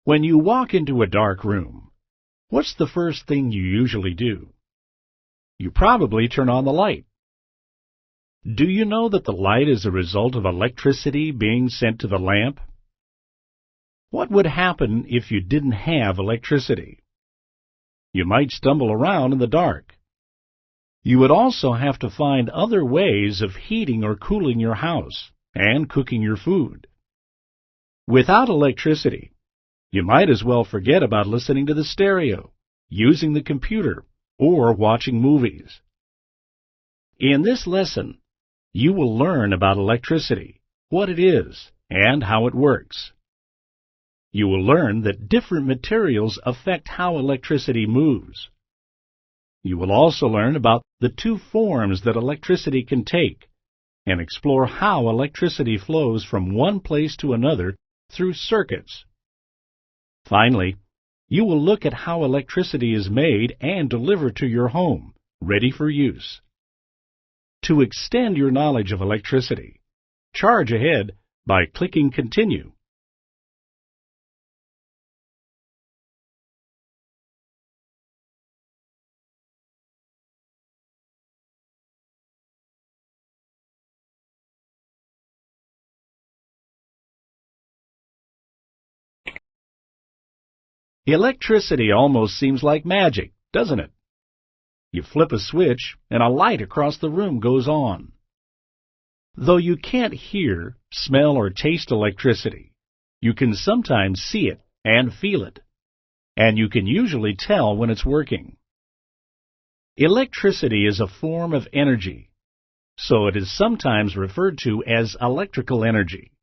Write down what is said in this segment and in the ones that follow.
When you walk into a dark room, what's the first thing you usually do? You probably turn on the light. Do you know that the light is a result of electricity being sent to the lamp? What would happen if you didn't have electricity? You might stumble around in the dark. You would also have to find other ways of heating or cooling your house and cooking your food. Without electricity, you might as well forget about listening to the stereo, using the computer, or watching movies. In this lesson, you will learn about electricity, what it is, and how it works. You will learn that different materials affect how electricity moves. You will also learn about the two forms that electricity can take and explore how electricity flows from one place to another through circuits. Finally, you will look at how electricity is made and delivered to your home, ready for use. To extend your knowledge of electricity, charge ahead by clicking Continue. Electricity almost seems like magic, doesn't it? You flip a switch and a light across the room goes on. Though you can't hear, smell, or taste electricity, you can sometimes see it and feel it, and you can usually tell when it's working. Electricity is a form of energy, so it is sometimes referred to as electrical energy.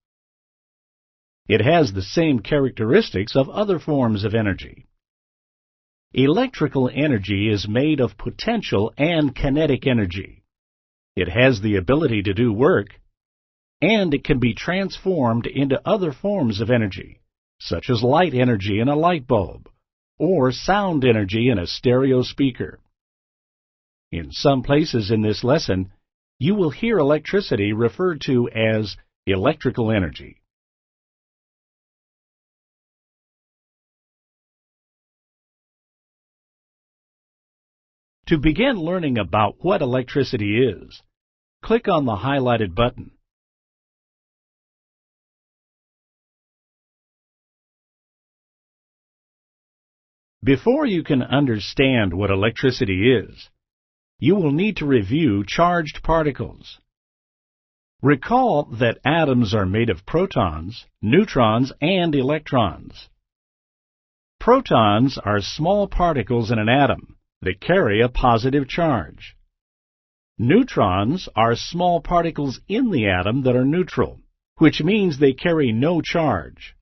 It has the same characteristics of other forms of energy. Electrical energy is made of potential and kinetic energy. It has the ability to do work, and it can be transformed into other forms of energy, such as light energy in a light bulb, or sound energy in a stereo speaker. In some places in this lesson, you will hear electricity referred to as electrical energy. To begin learning about what electricity is, click on the highlighted button. Before you can understand what electricity is, you will need to review charged particles. Recall that atoms are made of protons, neutrons, and electrons. Protons are small particles in an atom that carry a positive charge. Neutrons are small particles in the atom that are neutral, which means they carry no charge.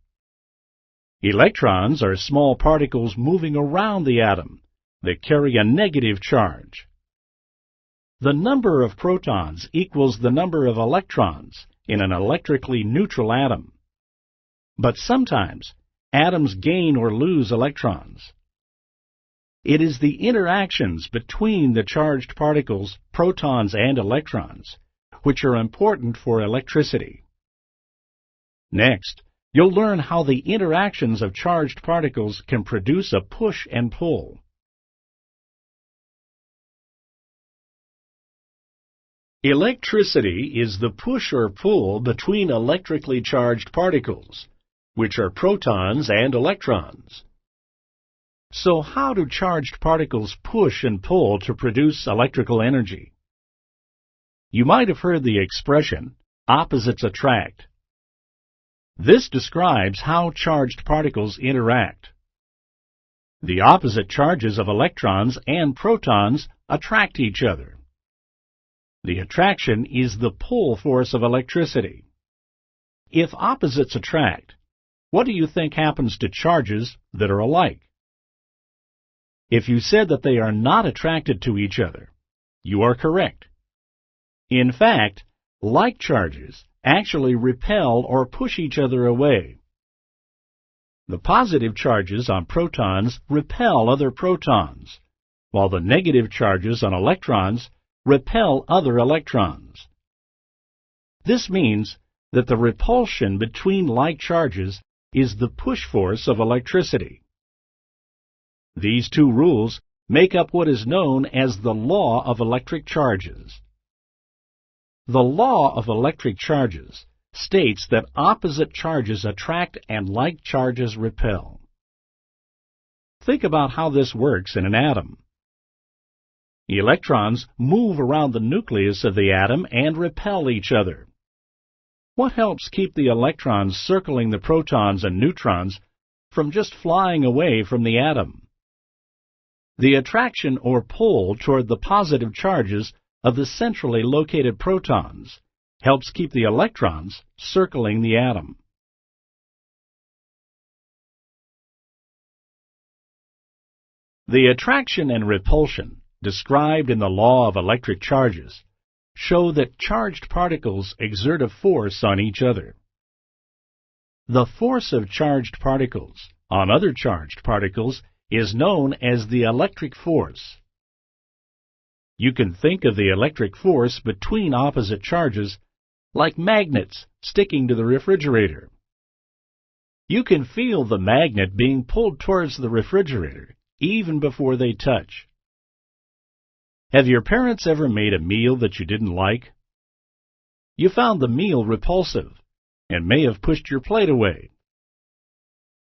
Electrons are small particles moving around the atom that carry a negative charge. The number of protons equals the number of electrons in an electrically neutral atom. But sometimes atoms gain or lose electrons. It is the interactions between the charged particles, protons and electrons, which are important for electricity. Next, you'll learn how the interactions of charged particles can produce a push and pull. Electricity is the push or pull between electrically charged particles, which are protons and electrons. So how do charged particles push and pull to produce electrical energy? You might have heard the expression, opposites attract. This describes how charged particles interact. The opposite charges of electrons and protons attract each other. The attraction is the pull force of electricity. If opposites attract, what do you think happens to charges that are alike? If you said that they are not attracted to each other, you are correct. In fact, like charges actually repel or push each other away. The positive charges on protons repel other protons, while the negative charges on electrons repel other electrons. This means that the repulsion between like charges is the push force of electricity. These two rules make up what is known as the law of electric charges. The law of electric charges states that opposite charges attract and like charges repel. Think about how this works in an atom. Electrons move around the nucleus of the atom and repel each other. What helps keep the electrons circling the protons and neutrons from just flying away from the atom? The attraction or pull toward the positive charges of the centrally located protons helps keep the electrons circling the atom. The attraction and repulsion described in the law of electric charges show that charged particles exert a force on each other. The force of charged particles on other charged particles is known as the electric force. You can think of the electric force between opposite charges like magnets sticking to the refrigerator. You can feel the magnet being pulled towards the refrigerator even before they touch. Have your parents ever made a meal that you didn't like? You found the meal repulsive and may have pushed your plate away.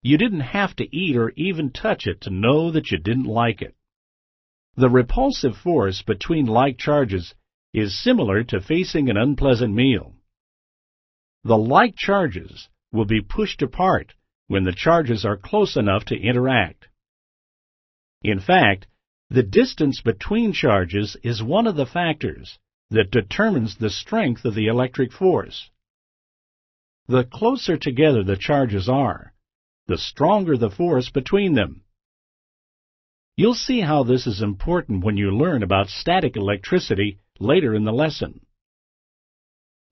You didn't have to eat or even touch it to know that you didn't like it. The repulsive force between like charges is similar to facing an unpleasant meal. The like charges will be pushed apart when the charges are close enough to interact. In fact, the distance between charges is one of the factors that determines the strength of the electric force. The closer together the charges are, the stronger the force between them. You'll see how this is important when you learn about static electricity later in the lesson.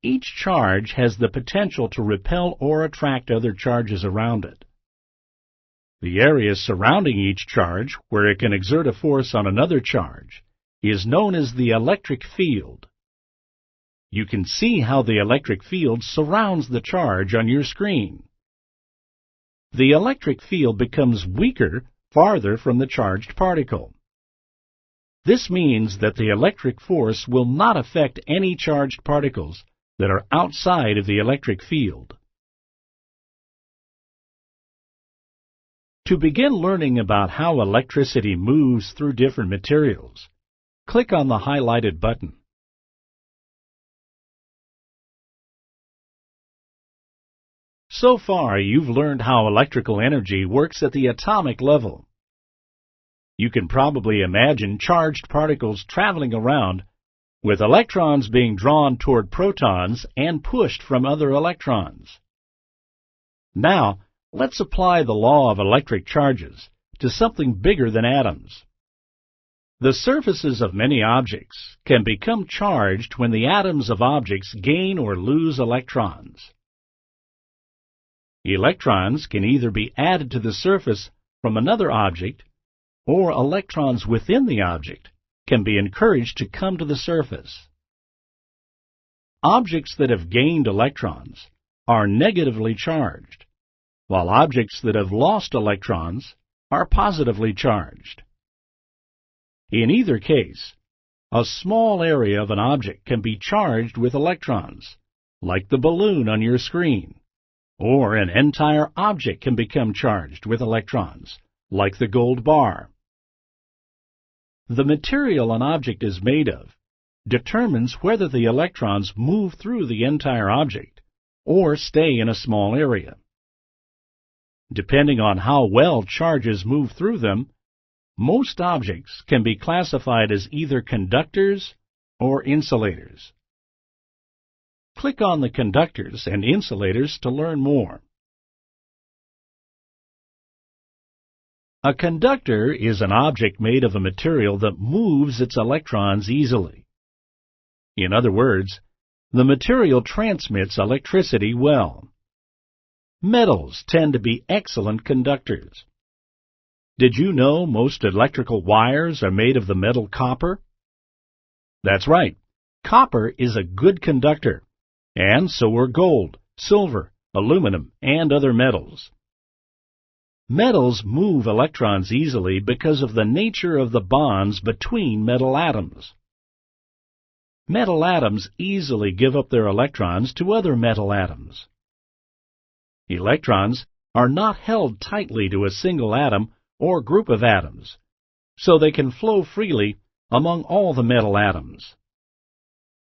Each charge has the potential to repel or attract other charges around it. The area surrounding each charge, where it can exert a force on another charge, is known as the electric field. You can see how the electric field surrounds the charge on your screen. The electric field becomes weaker farther from the charged particle. This means that the electric force will not affect any charged particles that are outside of the electric field. To begin learning about how electricity moves through different materials, click on the highlighted button. So far, you've learned how electrical energy works at the atomic level. You can probably imagine charged particles traveling around, with electrons being drawn toward protons and pushed from other electrons. Now, let's apply the law of electric charges to something bigger than atoms. The surfaces of many objects can become charged when the atoms of objects gain or lose electrons. Electrons can either be added to the surface from another object, or electrons within the object can be encouraged to come to the surface. Objects that have gained electrons are negatively charged, while objects that have lost electrons are positively charged. In either case, a small area of an object can be charged with electrons, like the balloon on your screen, or an entire object can become charged with electrons, like the gold bar. The material an object is made of determines whether the electrons move through the entire object or stay in a small area. Depending on how well charges move through them, most objects can be classified as either conductors or insulators. Click on the Conductors and Insulators to learn more. A conductor is an object made of a material that moves its electrons easily. In other words, the material transmits electricity well. Metals tend to be excellent conductors. Did you know most electrical wires are made of the metal copper? That's right. Copper is a good conductor, and so are gold, silver, aluminum, and other metals. Metals move electrons easily because of the nature of the bonds between metal atoms. Metal atoms easily give up their electrons to other metal atoms. Electrons are not held tightly to a single atom or group of atoms, so they can flow freely among all the metal atoms.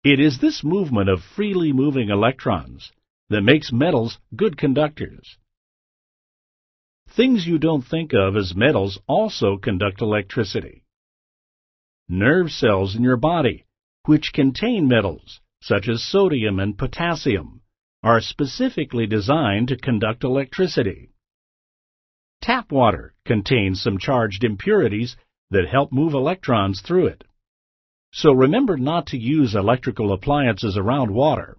It is this movement of freely moving electrons that makes metals good conductors. Things you don't think of as metals also conduct electricity. Nerve cells in your body, which contain metals, such as sodium and potassium, are specifically designed to conduct electricity. Tap water contains some charged impurities that help move electrons through it. So remember not to use electrical appliances around water.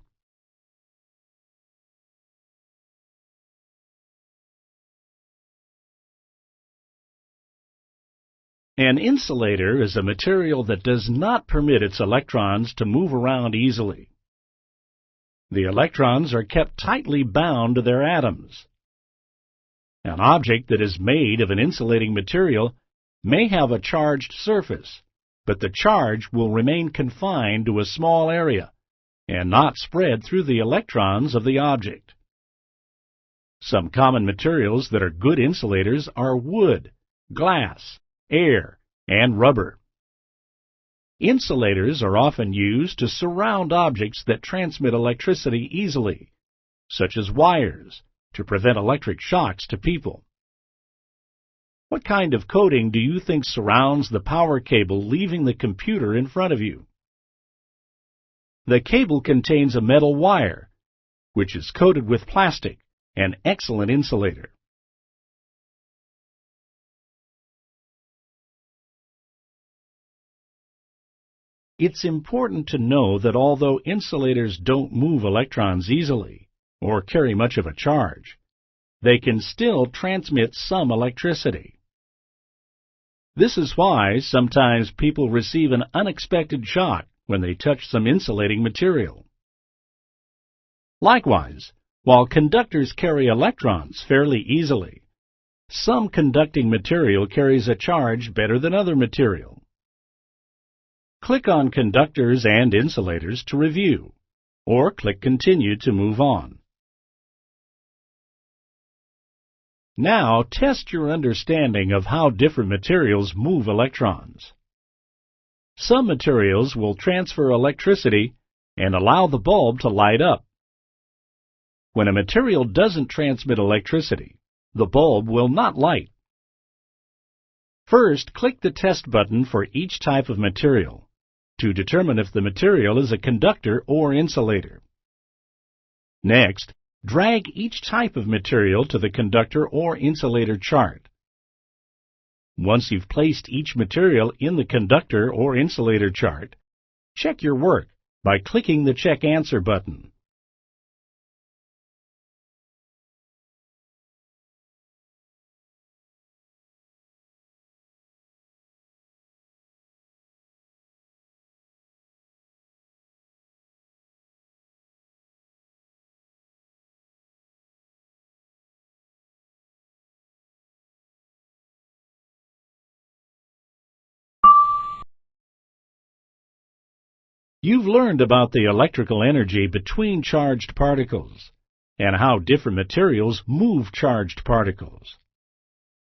An insulator is a material that does not permit its electrons to move around easily. The electrons are kept tightly bound to their atoms. An object that is made of an insulating material may have a charged surface, but the charge will remain confined to a small area and not spread through the electrons of the object. Some common materials that are good insulators are wood, glass, air, and rubber. Insulators are often used to surround objects that transmit electricity easily, such as wires, to prevent electric shocks to people. What kind of coating do you think surrounds the power cable leaving the computer in front of you? The cable contains a metal wire, which is coated with plastic, an excellent insulator. It's important to know that although insulators don't move electrons easily or carry much of a charge, they can still transmit some electricity. This is why sometimes people receive an unexpected shock when they touch some insulating material. Likewise, while conductors carry electrons fairly easily, some conducting material carries a charge better than other material. Click on Conductors and Insulators to review, or click Continue to move on. Now test your understanding of how different materials move electrons. Some materials will transfer electricity and allow the bulb to light up. When a material doesn't transmit electricity, the bulb will not light. First, click the test button for each type of material to determine if the material is a conductor or insulator. Next, drag each type of material to the conductor or insulator chart. Once you've placed each material in the conductor or insulator chart, check your work by clicking the Check Answer button. You've learned about the electrical energy between charged particles and how different materials move charged particles.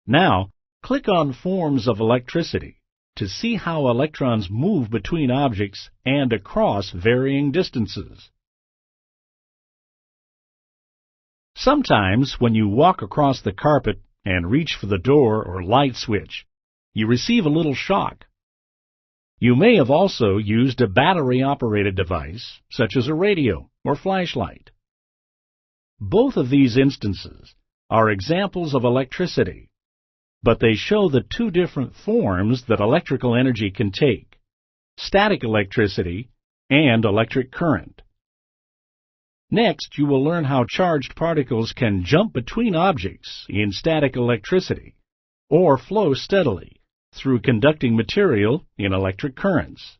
Now, click on Forms of Electricity to see how electrons move between objects and across varying distances. Sometimes, when you walk across the carpet and reach for the door or light switch, you receive a little shock. You may have also used a battery-operated device, such as a radio or flashlight. Both of these instances are examples of electricity, but they show the two different forms that electrical energy can take: static electricity and electric current. Next, you will learn how charged particles can jump between objects in static electricity or flow steadily through conducting material in electric currents.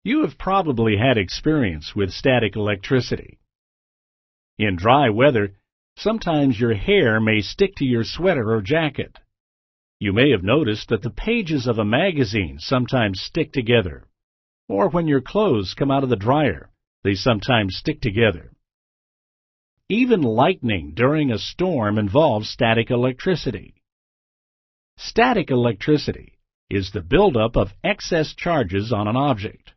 You have probably had experience with static electricity. In dry weather, sometimes your hair may stick to your sweater or jacket. You may have noticed that the pages of a magazine sometimes stick together, or when your clothes come out of the dryer, they sometimes stick together. Even lightning during a storm involves static electricity. Static electricity is the buildup of excess charges on an object.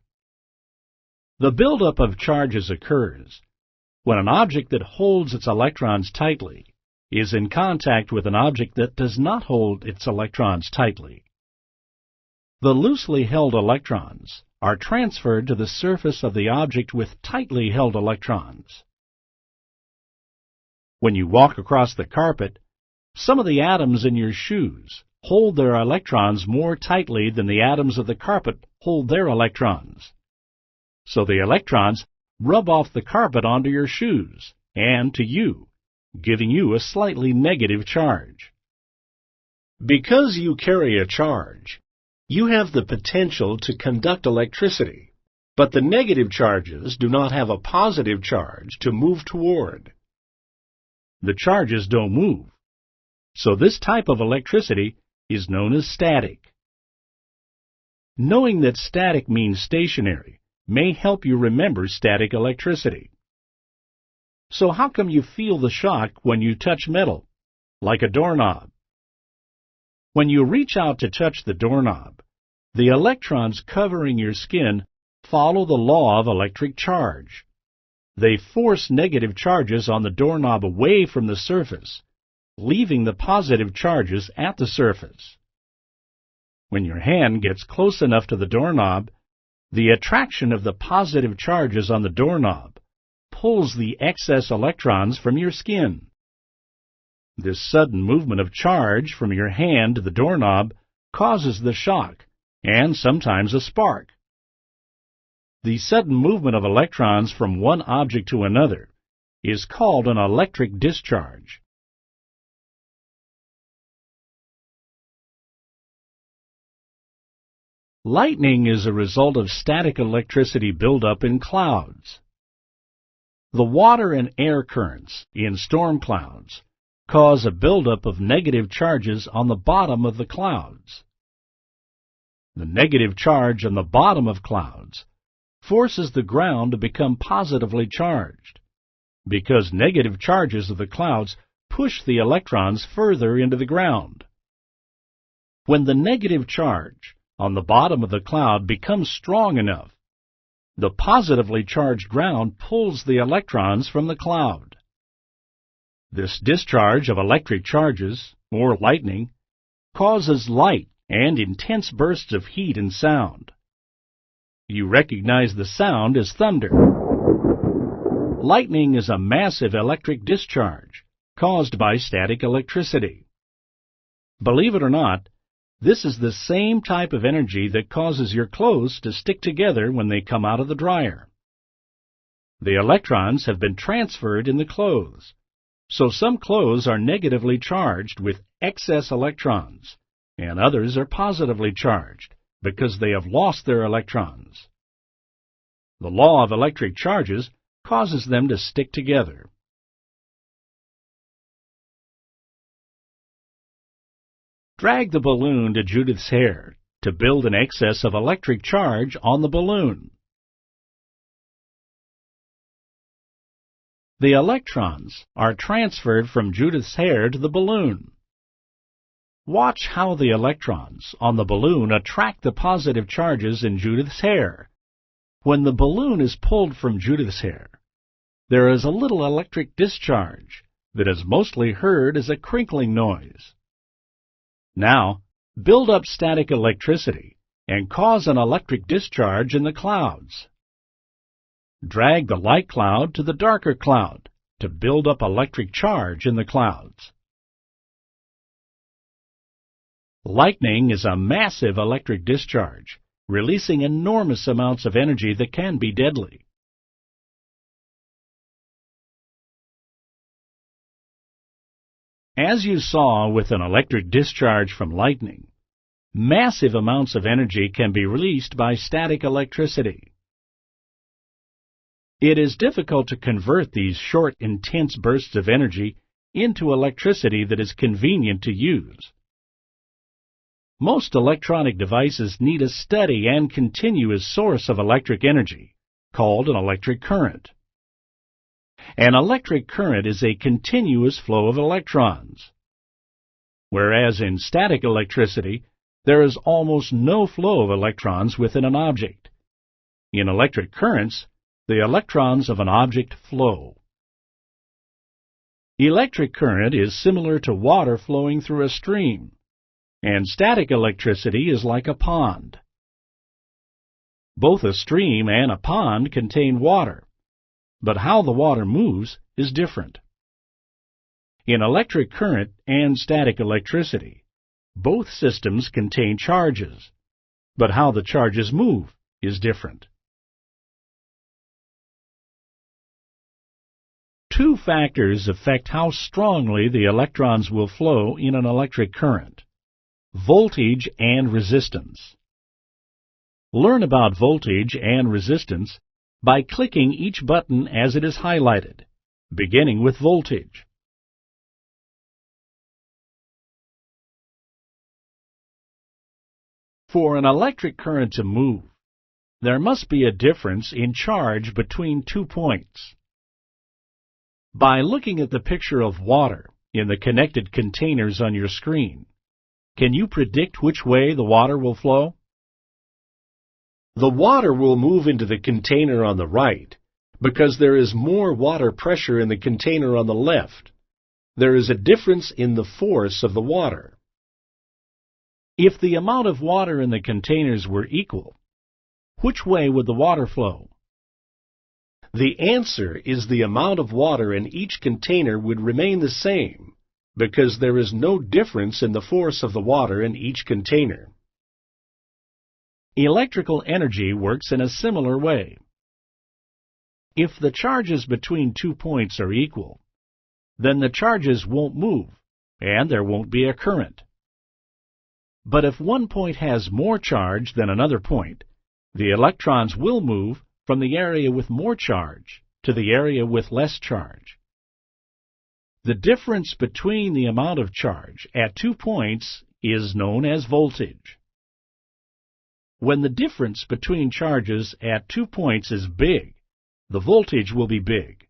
The buildup of charges occurs when an object that holds its electrons tightly is in contact with an object that does not hold its electrons tightly. The loosely held electrons are transferred to the surface of the object with tightly held electrons. When you walk across the carpet, some of the atoms in your shoes hold their electrons more tightly than the atoms of the carpet hold their electrons. So the electrons rub off the carpet onto your shoes and to you, giving you a slightly negative charge. Because you carry a charge, you have the potential to conduct electricity, but the negative charges do not have a positive charge to move toward. The charges don't move, so this type of electricity is known as static. Knowing that static means stationary may help you remember static electricity. So how come you feel the shock when you touch metal, like a doorknob? When you reach out to touch the doorknob, the electrons covering your skin follow the law of electric charge. They force negative charges on the doorknob away from the surface, leaving the positive charges at the surface. When your hand gets close enough to the doorknob, the attraction of the positive charges on the doorknob pulls the excess electrons from your skin. This sudden movement of charge from your hand to the doorknob causes the shock and sometimes a spark. The sudden movement of electrons from one object to another is called an electric discharge. Lightning is a result of static electricity buildup in clouds. The water and air currents in storm clouds cause a buildup of negative charges on the bottom of the clouds. The negative charge on the bottom of clouds forces the ground to become positively charged, because negative charges of the clouds push the electrons further into the ground. When the negative charge on the bottom of the cloud becomes strong enough, the positively charged ground pulls the electrons from the cloud. This discharge of electric charges, or lightning, causes light and intense bursts of heat and sound. You recognize the sound as thunder. Lightning is a massive electric discharge caused by static electricity. Believe it or not, this is the same type of energy that causes your clothes to stick together when they come out of the dryer. The electrons have been transferred in the clothes, so some clothes are negatively charged with excess electrons, and others are positively charged because they have lost their electrons. The law of electric charges causes them to stick together. Drag the balloon to Judith's hair to build an excess of electric charge on the balloon. The electrons are transferred from Judith's hair to the balloon. Watch how the electrons on the balloon attract the positive charges in Judith's hair. When the balloon is pulled from Judith's hair, there is a little electric discharge that is mostly heard as a crinkling noise. Now, build up static electricity and cause an electric discharge in the clouds. Drag the light cloud to the darker cloud to build up electric charge in the clouds. Lightning is a massive electric discharge, releasing enormous amounts of energy that can be deadly. As you saw with an electric discharge from lightning, massive amounts of energy can be released by static electricity. It is difficult to convert these short, intense bursts of energy into electricity that is convenient to use. Most electronic devices need a steady and continuous source of electric energy, called an electric current. An electric current is a continuous flow of electrons, whereas in static electricity, there is almost no flow of electrons within an object. In electric currents, the electrons of an object flow. Electric current is similar to water flowing through a stream, and static electricity is like a pond. Both a stream and a pond contain water, but how the water moves is different. In electric current and static electricity, both systems contain charges, but how the charges move is different. Two factors affect how strongly the electrons will flow in an electric current: voltage and resistance. Learn about voltage and resistance by clicking each button as it is highlighted, beginning with voltage. For an electric current to move, there must be a difference in charge between 2 points. By looking at the picture of water in the connected containers on your screen, can you predict which way the water will flow? The water will move into the container on the right because there is more water pressure in the container on the left. There is a difference in the force of the water. If the amount of water in the containers were equal, which way would the water flow? The answer is the amount of water in each container would remain the same because there is no difference in the force of the water in each container. Electrical energy works in a similar way. If the charges between 2 points are equal, then the charges won't move and there won't be a current. But if one point has more charge than another point, the electrons will move from the area with more charge to the area with less charge. The difference between the amount of charge at 2 points is known as voltage. When the difference between charges at 2 points is big, the voltage will be big.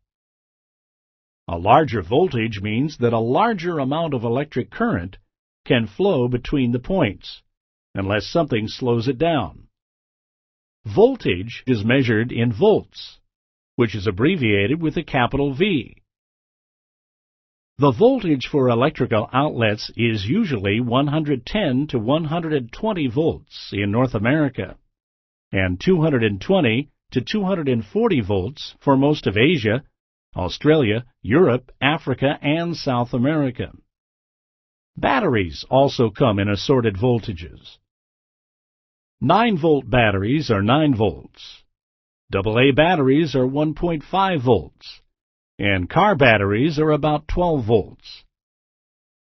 A larger voltage means that a larger amount of electric current can flow between the points, unless something slows it down. Voltage is measured in volts, which is abbreviated with a capital V. The voltage for electrical outlets is usually 110 to 120 volts in North America, and 220 to 240 volts for most of Asia, Australia, Europe, Africa, and South America. Batteries also come in assorted voltages. 9-volt batteries are 9 volts. AA batteries are 1.5 volts. And car batteries are about 12 volts.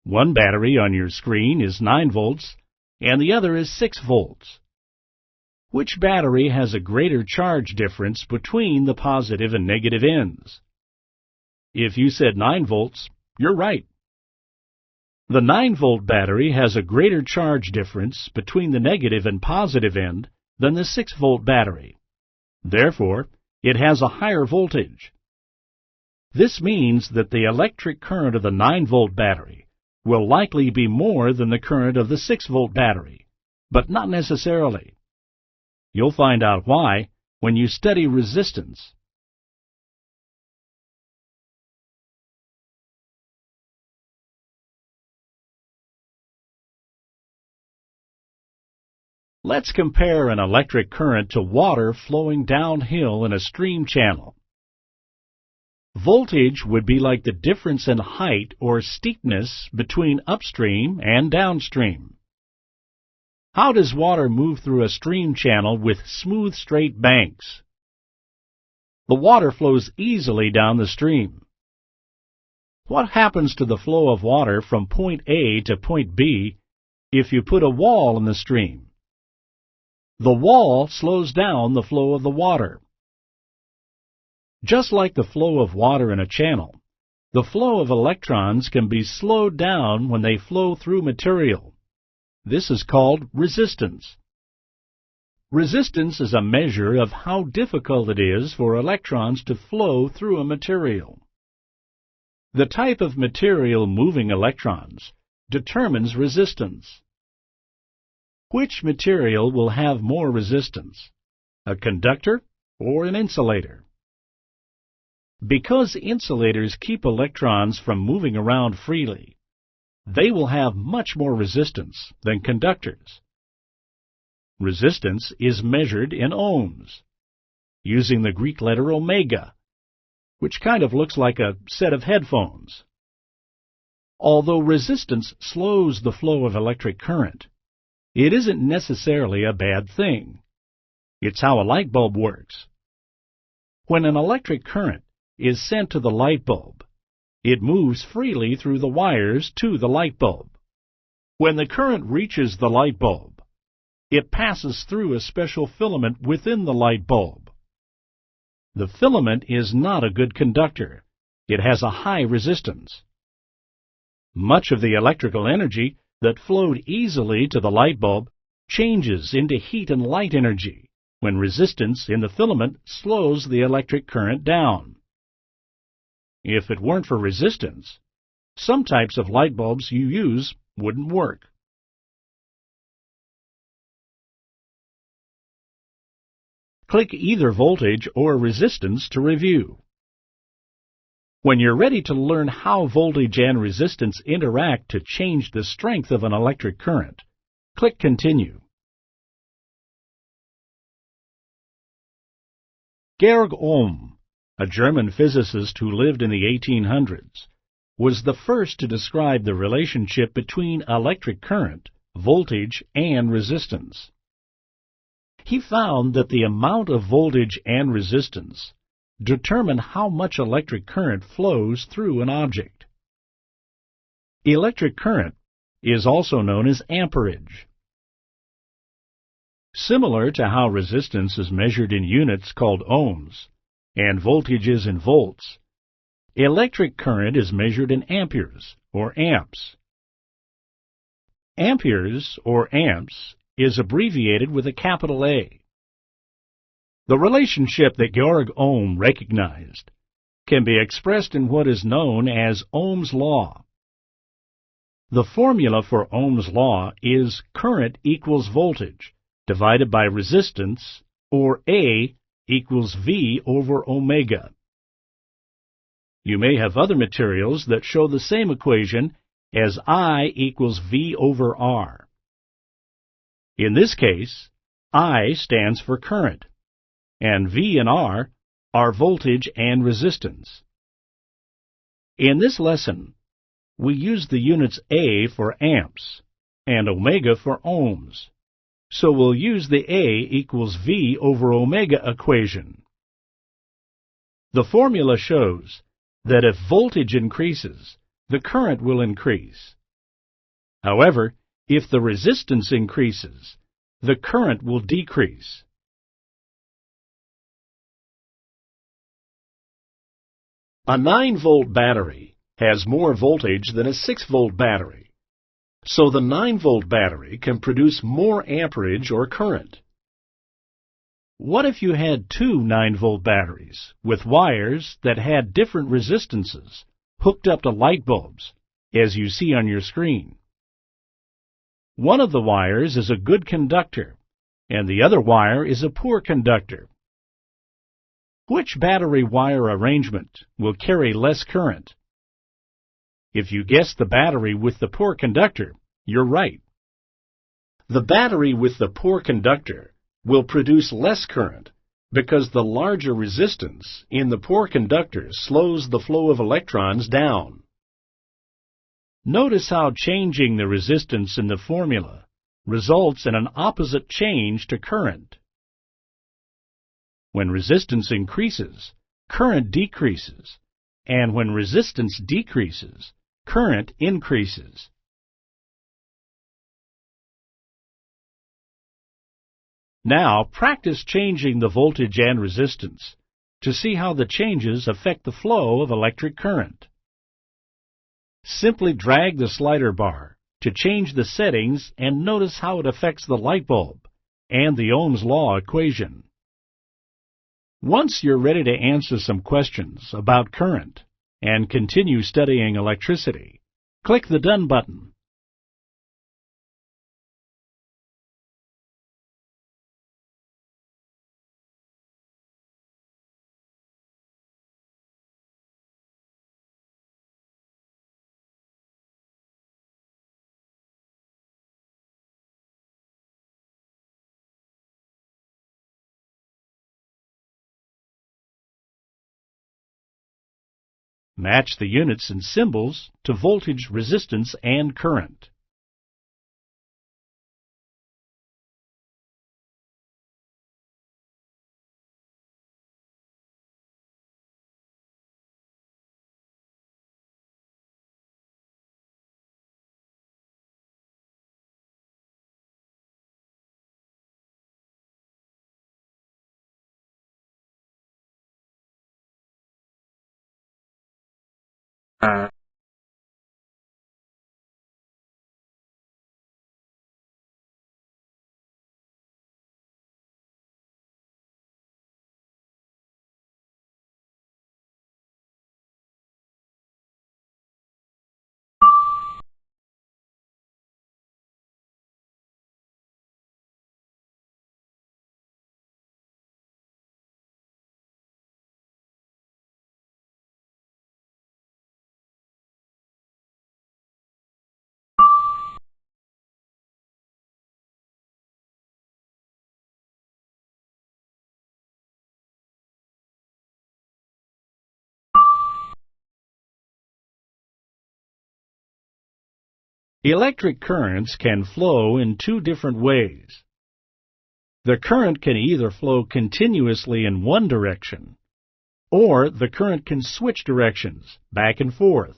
One battery on your screen is 9 volts, and the other is 6 volts. Which battery has a greater charge difference between the positive and negative ends? If you said 9 volts, you're right. The 9-volt battery has a greater charge difference between the negative and positive end than the 6-volt battery. Therefore, it has a higher voltage. This means that the electric current of the 9-volt battery will likely be more than the current of the 6-volt battery, but not necessarily. You'll find out why when you study resistance. Let's compare an electric current to water flowing downhill in a stream channel. Voltage would be like the difference in height or steepness between upstream and downstream. How does water move through a stream channel with smooth, straight banks? The water flows easily down the stream. What happens to the flow of water from point A to point B if you put a wall in the stream? The wall slows down the flow of the water. Just like the flow of water in a channel, the flow of electrons can be slowed down when they flow through material. This is called resistance. Resistance is a measure of how difficult it is for electrons to flow through a material. The type of material moving electrons determines resistance. Which material will have more resistance, a conductor or an insulator? Because insulators keep electrons from moving around freely, they will have much more resistance than conductors. Resistance is measured in ohms, using the Greek letter omega, which kind of looks like a set of headphones. Although resistance slows the flow of electric current, it isn't necessarily a bad thing. It's how a light bulb works. When an electric current is sent to the light bulb, it moves freely through the wires to the light bulb. When the current reaches the light bulb, it passes through a special filament within the light bulb. The filament is not a good conductor. It has a high resistance. Much of the electrical energy that flowed easily to the light bulb changes into heat and light energy when resistance in the filament slows the electric current down. If it weren't for resistance, some types of light bulbs you use wouldn't work. Click either voltage or resistance to review. When you're ready to learn how voltage and resistance interact to change the strength of an electric current, click Continue. Georg Ohm, a German physicist who lived in the 1800s, was the first to describe the relationship between electric current, voltage, and resistance. He found that the amount of voltage and resistance determine how much electric current flows through an object. Electric current is also known as amperage. Similar to how resistance is measured in units called ohms and voltage is in volts, electric current is measured in amperes or amps. Amperes or amps is abbreviated with a capital A. The relationship that Georg Ohm recognized can be expressed in what is known as Ohm's law. The formula for Ohm's law is current equals voltage divided by resistance, or A equals V over omega. You may have other materials that show the same equation as I equals V over R. In this case, I stands for current, and V and R are voltage and resistance. In this lesson, we use the units A for amps and omega for ohms, so we'll use the A equals V over omega equation. The formula shows that if voltage increases, the current will increase. However, if the resistance increases, the current will decrease. A 9-volt battery has more voltage than a 6-volt battery, so the 9-volt battery can produce more amperage or current. What if you had two 9-volt batteries with wires that had different resistances hooked up to light bulbs, as you see on your screen? One of the wires is a good conductor, and the other wire is a poor conductor. Which battery wire arrangement will carry less current? If you guess the battery with the poor conductor, you're right. The battery with the poor conductor will produce less current because the larger resistance in the poor conductor slows the flow of electrons down. Notice how changing the resistance in the formula results in an opposite change to current. When resistance increases, current decreases, and when resistance decreases, current increases. Now practice changing the voltage and resistance to see how the changes affect the flow of electric current. Simply drag the slider bar to change the settings and notice how it affects the light bulb and the Ohm's law equation. Once you're ready to answer some questions about current and continue studying electricity, click the Done button. Match the units and symbols to voltage, resistance, and current. Electric currents can flow in two different ways. The current can either flow continuously in one direction, or the current can switch directions back and forth.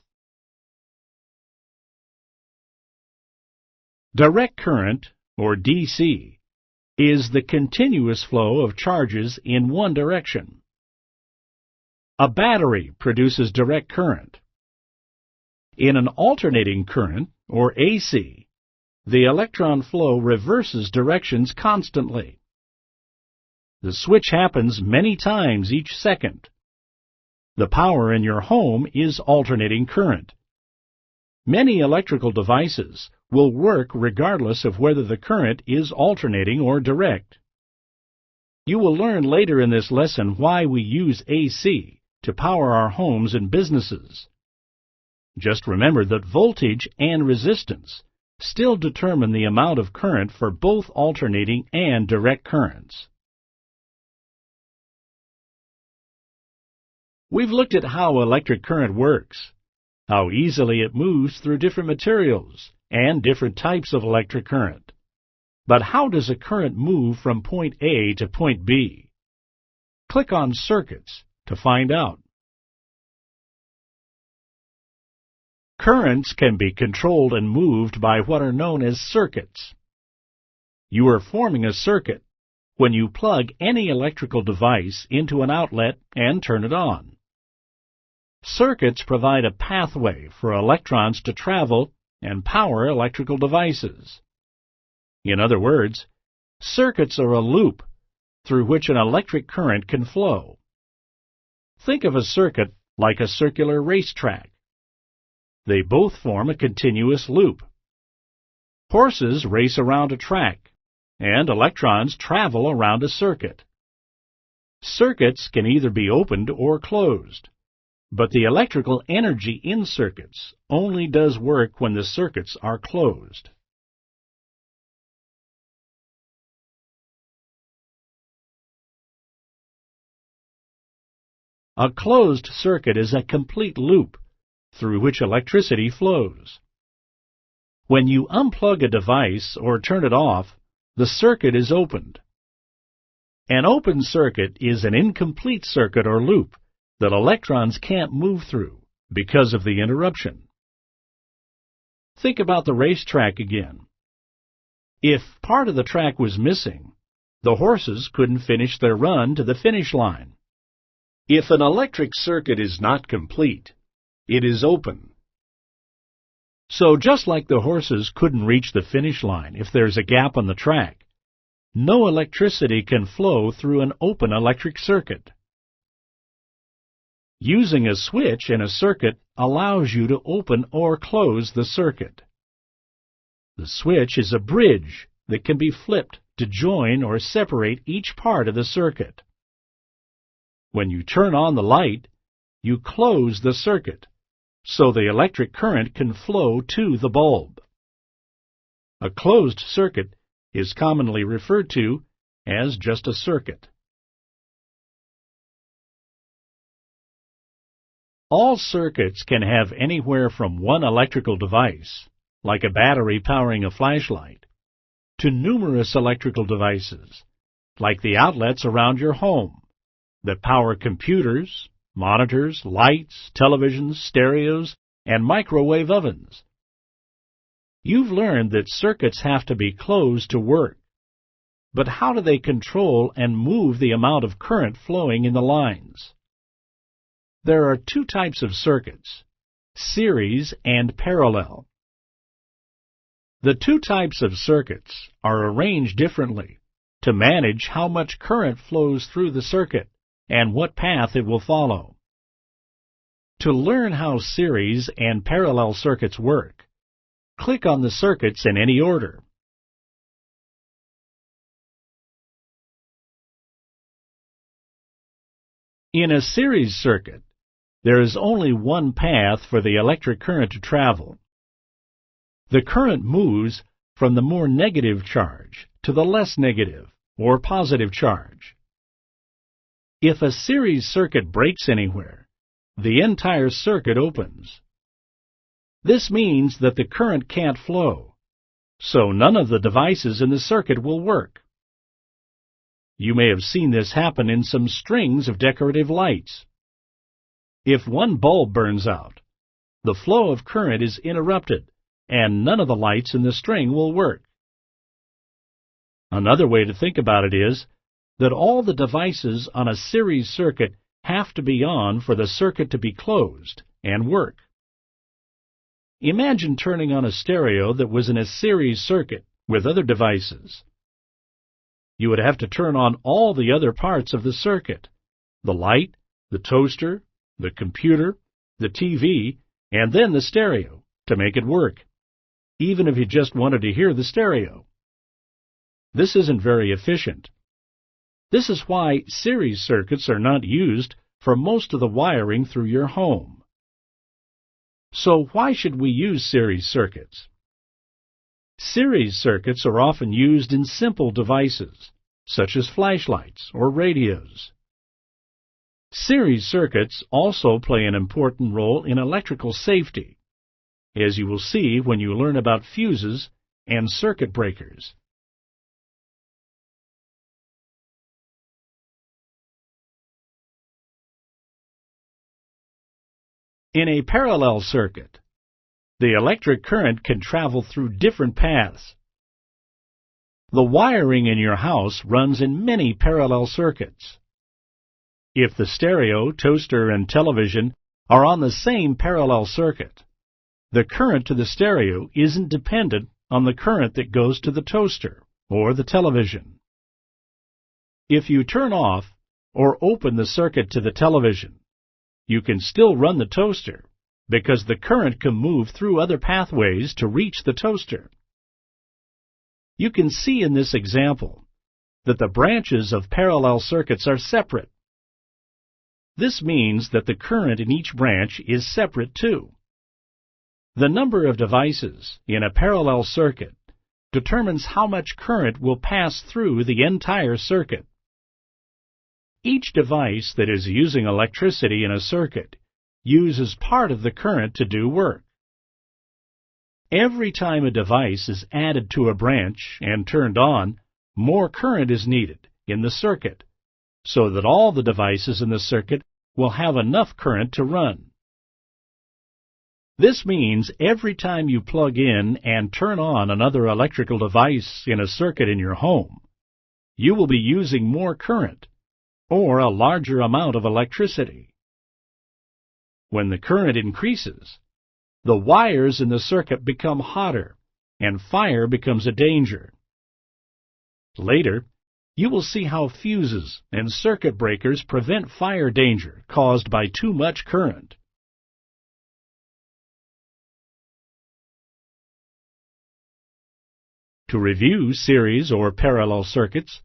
Direct current, or DC, is the continuous flow of charges in one direction. A battery produces direct current. In an alternating current, or AC, the electron flow reverses directions constantly. The switch happens many times each second. The power in your home is alternating current. Many electrical devices will work regardless of whether the current is alternating or direct. You will learn later in this lesson why we use AC to power our homes and businesses. Just remember that voltage and resistance still determine the amount of current for both alternating and direct currents. We've looked at how electric current works, how easily it moves through different materials and different types of electric current. But how does a current move from point A to point B? Click on Circuits to find out. Currents can be controlled and moved by what are known as circuits. You are forming a circuit when you plug any electrical device into an outlet and turn it on. Circuits provide a pathway for electrons to travel and power electrical devices. In other words, circuits are a loop through which an electric current can flow. Think of a circuit like a circular racetrack. They both form a continuous loop. Horses race around a track, and electrons travel around a circuit. Circuits can either be opened or closed, but the electrical energy in circuits only does work when the circuits are closed. A closed circuit is a complete loop through which electricity flows. When you unplug a device or turn it off, the circuit is opened. An open circuit is an incomplete circuit or loop that electrons can't move through because of the interruption. Think about the racetrack again. If part of the track was missing, the horses couldn't finish their run to the finish line. If an electric circuit is not complete, it is open. So just like the horses couldn't reach the finish line if there's a gap on the track, no electricity can flow through an open electric circuit. Using a switch in a circuit allows you to open or close the circuit. The switch is a bridge that can be flipped to join or separate each part of the circuit. When you turn on the light, you close the circuit, so the electric current can flow to the bulb. A closed circuit is commonly referred to as just a circuit. All circuits can have anywhere from one electrical device, like a battery powering a flashlight, to numerous electrical devices, like the outlets around your home, that power computers, monitors, lights, televisions, stereos, and microwave ovens. You've learned that circuits have to be closed to work, but how do they control and move the amount of current flowing in the lines? There are two types of circuits, series and parallel. The two types of circuits are arranged differently to manage how much current flows through the circuit and what path it will follow. To learn how series and parallel circuits work, click on the circuits in any order. In a series circuit, there is only one path for the electric current to travel. The current moves from the more negative charge to the less negative or positive charge. If a series circuit breaks anywhere, the entire circuit opens. This means that the current can't flow, so none of the devices in the circuit will work. You may have seen this happen in some strings of decorative lights. If one bulb burns out, the flow of current is interrupted and none of the lights in the string will work. Another way to think about it is that all the devices on a series circuit have to be on for the circuit to be closed and work. Imagine turning on a stereo that was in a series circuit with other devices. You would have to turn on all the other parts of the circuit, the light, the toaster, the computer, the TV, and then the stereo, to make it work, even if you just wanted to hear the stereo. This isn't very efficient. This is why series circuits are not used for most of the wiring through your home. So why should we use series circuits? Series circuits are often used in simple devices, such as flashlights or radios. Series circuits also play an important role in electrical safety, as you will see when you learn about fuses and circuit breakers. In a parallel circuit, the electric current can travel through different paths. The wiring in your house runs in many parallel circuits. If the stereo, toaster, and television are on the same parallel circuit, the current to the stereo isn't dependent on the current that goes to the toaster or the television. If you turn off or open the circuit to the television, you can still run the toaster because the current can move through other pathways to reach the toaster. You can see in this example that the branches of parallel circuits are separate. This means that the current in each branch is separate too. The number of devices in a parallel circuit determines how much current will pass through the entire circuit. Each device that is using electricity in a circuit uses part of the current to do work. Every time a device is added to a branch and turned on, more current is needed in the circuit, so that all the devices in the circuit will have enough current to run. This means every time you plug in and turn on another electrical device in a circuit in your home, you will be using more current, or a larger amount of electricity. When the current increases, the wires in the circuit become hotter, and fire becomes a danger. Later, you will see how fuses and circuit breakers prevent fire danger caused by too much current. To review series or parallel circuits,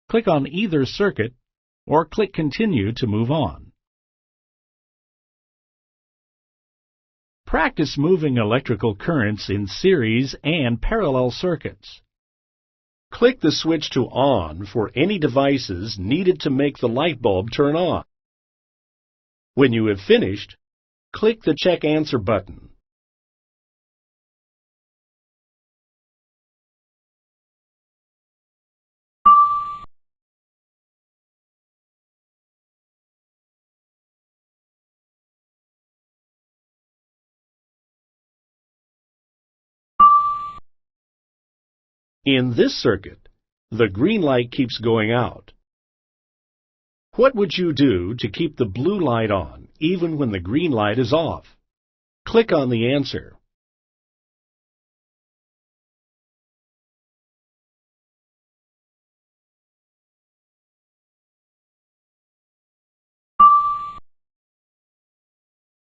click on either circuit or click Continue to move on. Practice moving electrical currents in series and parallel circuits. Click the switch to On for any devices needed to make the light bulb turn on. When you have finished, click the Check Answer button. In this circuit, the green light keeps going out. What would you do to keep the blue light on even when the green light is off? Click on the answer.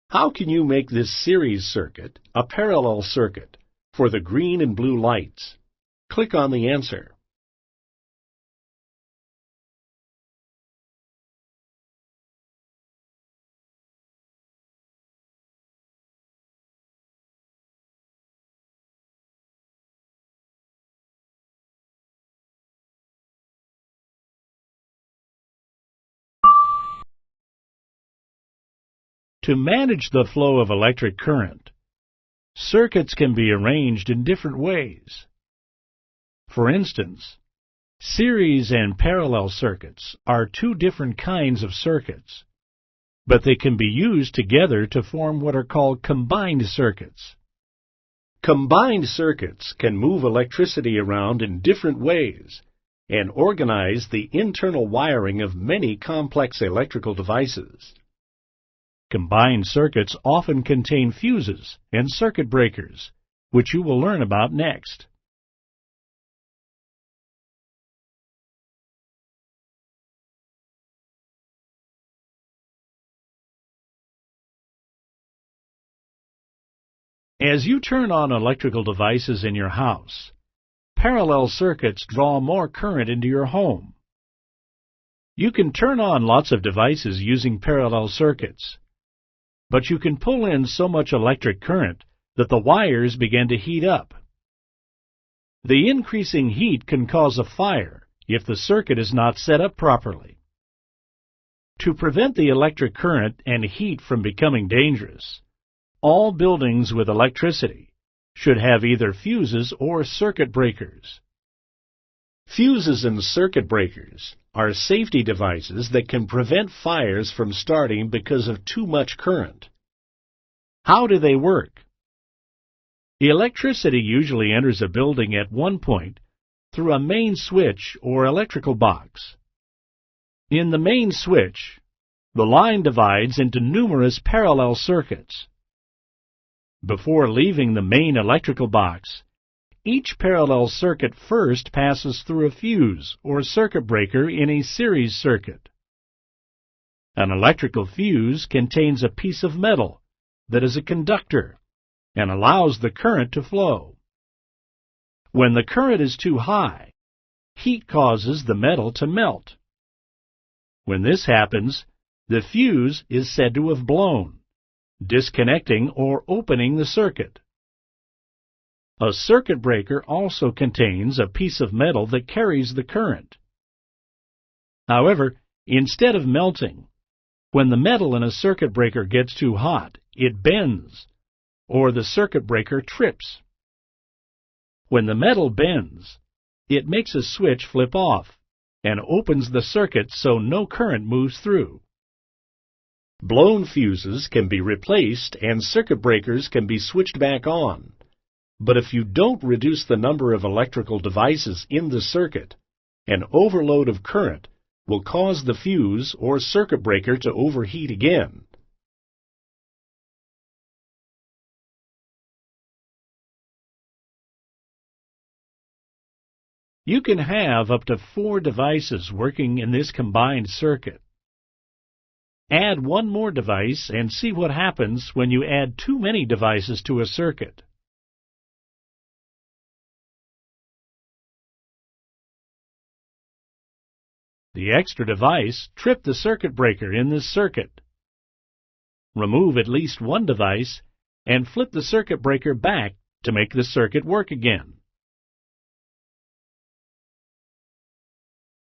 How can you make this series circuit a parallel circuit for the green and blue lights? Click on the answer. To manage the flow of electric current, circuits can be arranged in different ways. For instance, series and parallel circuits are two different kinds of circuits, but they can be used together to form what are called combined circuits. Combined circuits can move electricity around in different ways and organize the internal wiring of many complex electrical devices. Combined circuits often contain fuses and circuit breakers, which you will learn about next. As you turn on electrical devices in your house, parallel circuits draw more current into your home. You can turn on lots of devices using parallel circuits, but you can pull in so much electric current that the wires begin to heat up. The increasing heat can cause a fire if the circuit is not set up properly. To prevent the electric current and heat from becoming dangerous, all buildings with electricity should have either fuses or circuit breakers. Fuses and circuit breakers are safety devices that can prevent fires from starting because of too much current. How do they work? Electricity usually enters a building at one point through a main switch or electrical box. In the main switch, the line divides into numerous parallel circuits. Before leaving the main electrical box, each parallel circuit first passes through a fuse or circuit breaker in a series circuit. An electrical fuse contains a piece of metal that is a conductor and allows the current to flow. When the current is too high, heat causes the metal to melt. When this happens, the fuse is said to have blown, disconnecting or opening the circuit. A circuit breaker also contains a piece of metal that carries the current. However, instead of melting, when the metal in a circuit breaker gets too hot, it bends, or the circuit breaker trips. When the metal bends, it makes a switch flip off and opens the circuit so no current moves through. Blown fuses can be replaced and circuit breakers can be switched back on. But if you don't reduce the number of electrical devices in the circuit, an overload of current will cause the fuse or circuit breaker to overheat again. You can have up to 4 devices working in this combined circuit. Add one more device and see what happens when you add too many devices to a circuit. The extra device tripped the circuit breaker in this circuit. Remove at least one device and flip the circuit breaker back to make the circuit work again.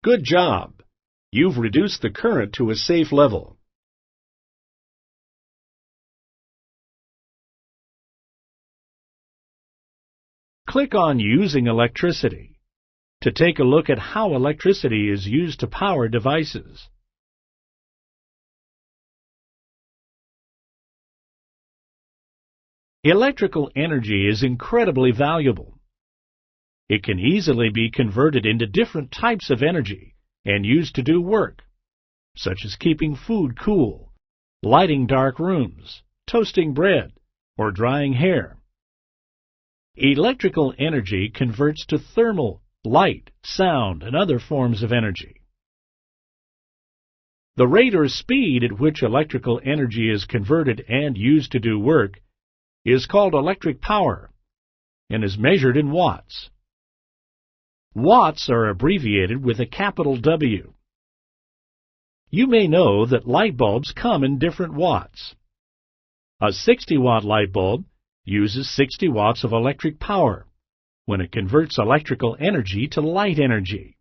Good job! You've reduced the current to a safe level. Click on Using Electricity to take a look at how electricity is used to power devices. Electrical energy is incredibly valuable. It can easily be converted into different types of energy and used to do work, such as keeping food cool, lighting dark rooms, toasting bread, or drying hair. Electrical energy converts to thermal, light, sound, and other forms of energy. The rate or speed at which electrical energy is converted and used to do work is called electric power and is measured in watts. Watts are abbreviated with a capital W. You may know that light bulbs come in different watts. A 60-watt light bulb uses 60 watts of electric power when it converts electrical energy to light energy.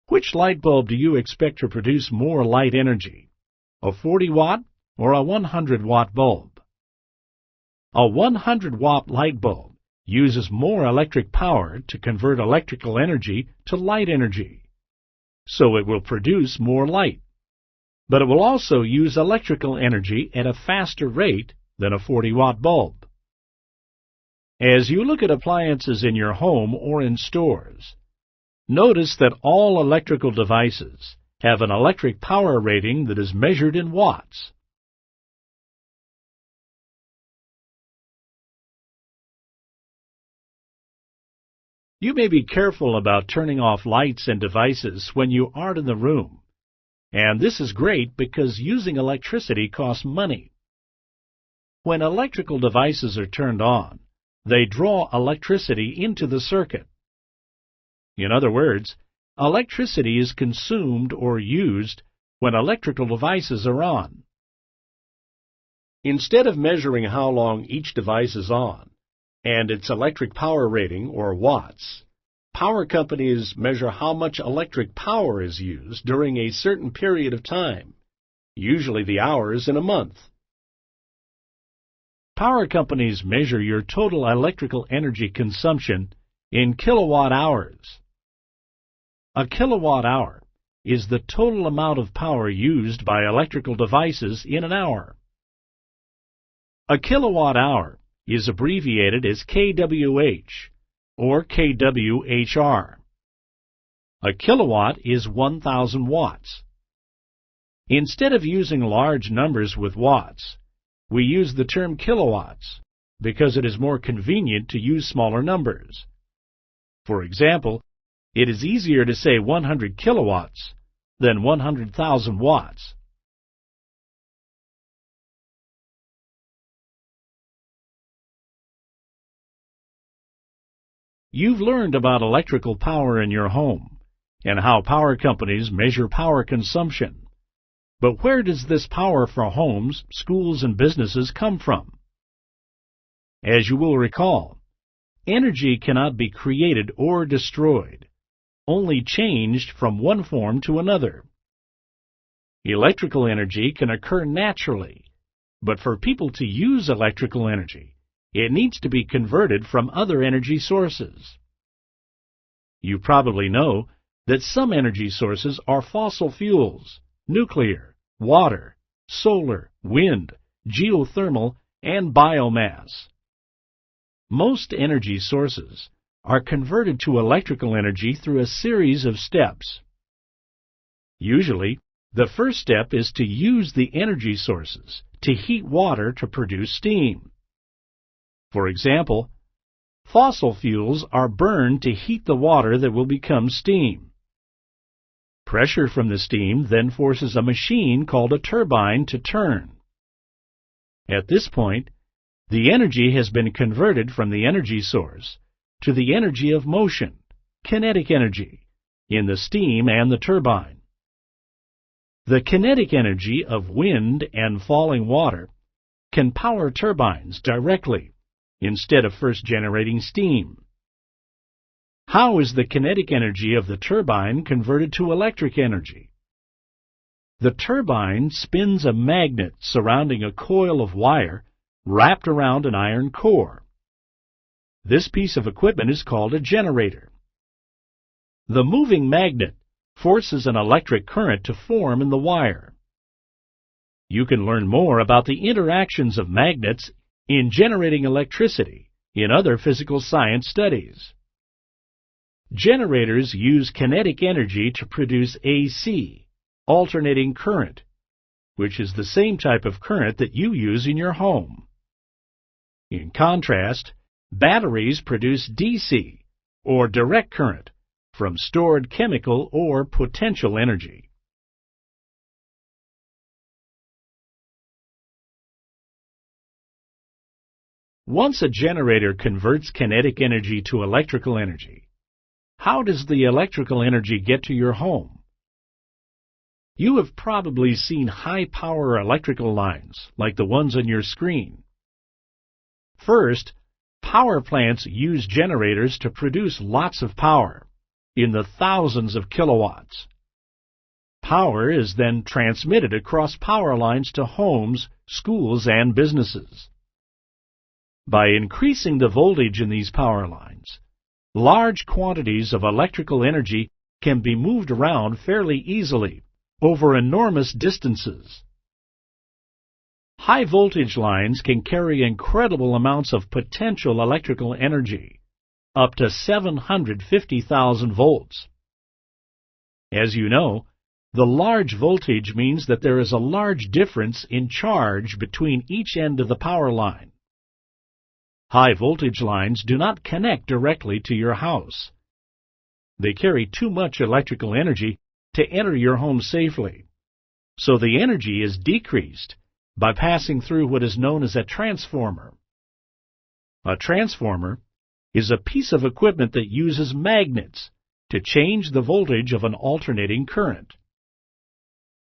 Which light bulb do you expect to produce more light energy, a 40-watt or a 100-watt bulb? A 100-watt light bulb uses more electric power to convert electrical energy to light energy, so it will produce more light. But it will also use electrical energy at a faster rate than a 40-watt bulb. As you look at appliances in your home or in stores, notice that all electrical devices have an electric power rating that is measured in watts. You may be careful about turning off lights and devices when you aren't in the room, and this is great because using electricity costs money. When electrical devices are turned on, they draw electricity into the circuit. In other words, electricity is consumed or used when electrical devices are on. Instead of measuring how long each device is on and its electric power rating, or watts, power companies measure how much electric power is used during a certain period of time, usually the hours in a month. Power companies measure your total electrical energy consumption in kilowatt hours. A kilowatt hour is the total amount of power used by electrical devices in an hour. A kilowatt hour is abbreviated as kWh or kWhr. A kilowatt is 1,000 watts. Instead of using large numbers with watts, we use the term kilowatts because it is more convenient to use smaller numbers. For example, it is easier to say 100 kilowatts than 100,000 watts. You've learned about electrical power in your home and how power companies measure power consumption. But where does this power for homes, schools, and businesses come from? As you will recall, energy cannot be created or destroyed, only changed from one form to another. Electrical energy can occur naturally, but for people to use electrical energy, it needs to be converted from other energy sources. You probably know that some energy sources are fossil fuels, nuclear, water, solar, wind, geothermal, and biomass. Most energy sources are converted to electrical energy through a series of steps. Usually, the first step is to use the energy sources to heat water to produce steam. For example, fossil fuels are burned to heat the water that will become steam. Pressure from the steam then forces a machine called a turbine to turn. At this point, the energy has been converted from the energy source to the energy of motion, kinetic energy, in the steam and the turbine. The kinetic energy of wind and falling water can power turbines directly instead of first generating steam. How is the kinetic energy of the turbine converted to electric energy? The turbine spins a magnet surrounding a coil of wire wrapped around an iron core. This piece of equipment is called a generator. The moving magnet forces an electric current to form in the wire. You can learn more about the interactions of magnets in generating electricity in other physical science studies. Generators use kinetic energy to produce AC, alternating current, which is the same type of current that you use in your home. In contrast, batteries produce DC, or direct current, from stored chemical or potential energy. Once a generator converts kinetic energy to electrical energy, how does the electrical energy get to your home? You have probably seen high-power electrical lines like the ones on your screen. First, power plants use generators to produce lots of power, in the thousands of kilowatts. Power is then transmitted across power lines to homes, schools, and businesses. By increasing the voltage in these power lines, large quantities of electrical energy can be moved around fairly easily over enormous distances. High voltage lines can carry incredible amounts of potential electrical energy, up to 750,000 volts. As you know, the large voltage means that there is a large difference in charge between each end of the power line. High voltage lines do not connect directly to your house. They carry too much electrical energy to enter your home safely, so the energy is decreased by passing through what is known as a transformer. A transformer is a piece of equipment that uses magnets to change the voltage of an alternating current.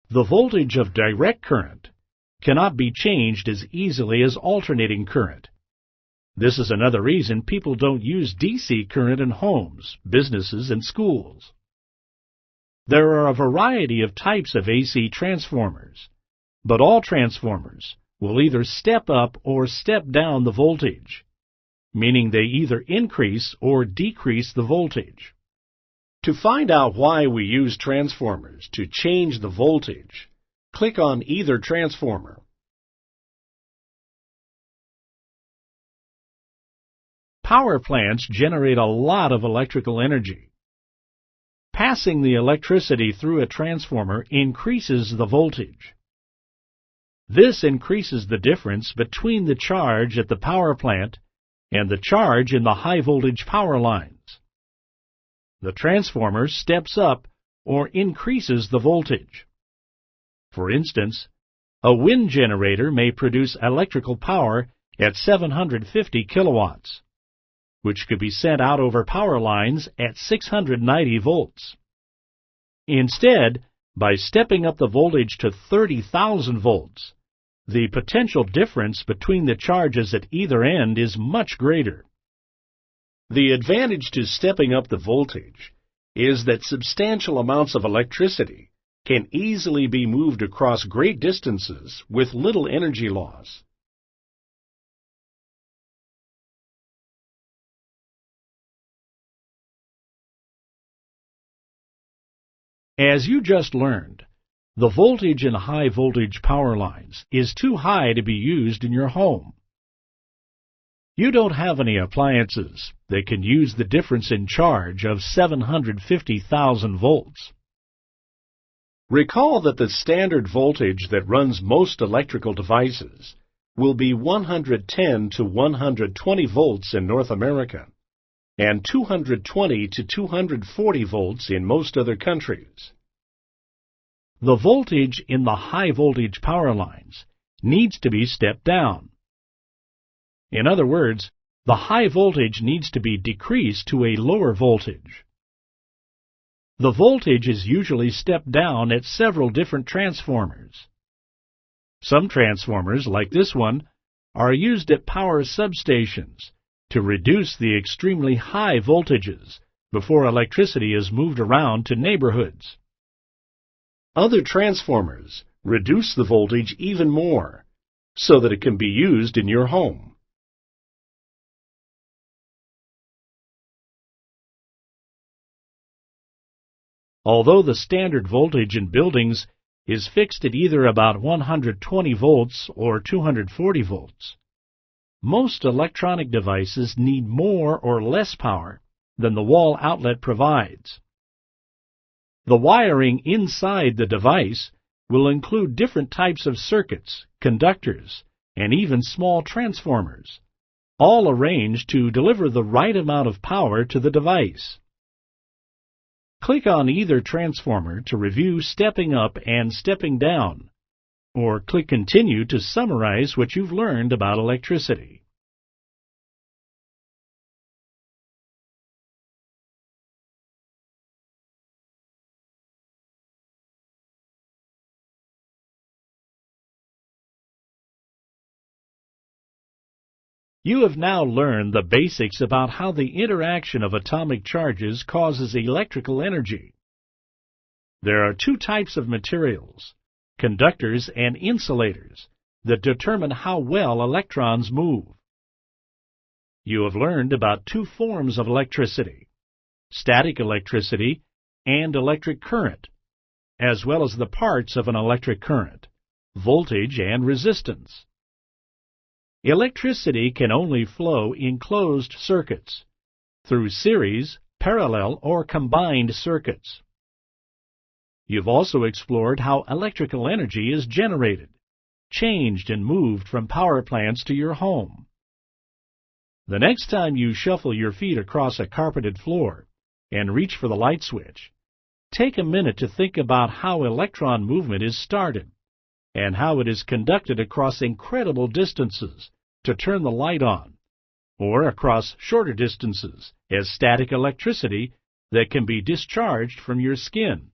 The voltage of direct current cannot be changed as easily as alternating current. This is another reason people don't use DC current in homes, businesses, and schools. There are a variety of types of AC transformers, but all transformers will either step up or step down the voltage, meaning they either increase or decrease the voltage. To find out why we use transformers to change the voltage, click on either transformer. Power plants generate a lot of electrical energy. Passing the electricity through a transformer increases the voltage. This increases the difference between the charge at the power plant and the charge in the high-voltage power lines. The transformer steps up or increases the voltage. For instance, a wind generator may produce electrical power at 750 kilowatts, which could be sent out over power lines at 690 volts. Instead, by stepping up the voltage to 30,000 volts, the potential difference between the charges at either end is much greater. The advantage to stepping up the voltage is that substantial amounts of electricity can easily be moved across great distances with little energy loss. As you just learned, the voltage in high-voltage power lines is too high to be used in your home. You don't have any appliances that can use the difference in charge of 750,000 volts. Recall that the standard voltage that runs most electrical devices will be 110 to 120 volts in North America and 220 to 240 volts in most other countries. The voltage in the high voltage power lines needs to be stepped down. In other words, the high voltage needs to be decreased to a lower voltage. The voltage is usually stepped down at several different transformers. Some transformers, like this one, are used at power substations to reduce the extremely high voltages before electricity is moved around to neighborhoods. Other transformers reduce the voltage even more so that it can be used in your home. Although the standard voltage in buildings is fixed at either about 120 volts or 240 volts, most electronic devices need more or less power than the wall outlet provides. The wiring inside the device will include different types of circuits, conductors, and even small transformers, all arranged to deliver the right amount of power to the device. Click on either transformer to review stepping up and stepping down, or click Continue to summarize what you've learned about electricity. You have now learned the basics about how the interaction of atomic charges causes electrical energy. There are two types of materials, conductors and insulators, that determine how well electrons move. You have learned about two forms of electricity, static electricity and electric current, as well as the parts of an electric current, voltage and resistance. Electricity can only flow in closed circuits, through series, parallel, or combined circuits. You've also explored how electrical energy is generated, changed, and moved from power plants to your home. The next time you shuffle your feet across a carpeted floor and reach for the light switch, take a minute to think about how electron movement is started and how it is conducted across incredible distances to turn the light on, or across shorter distances as static electricity that can be discharged from your skin.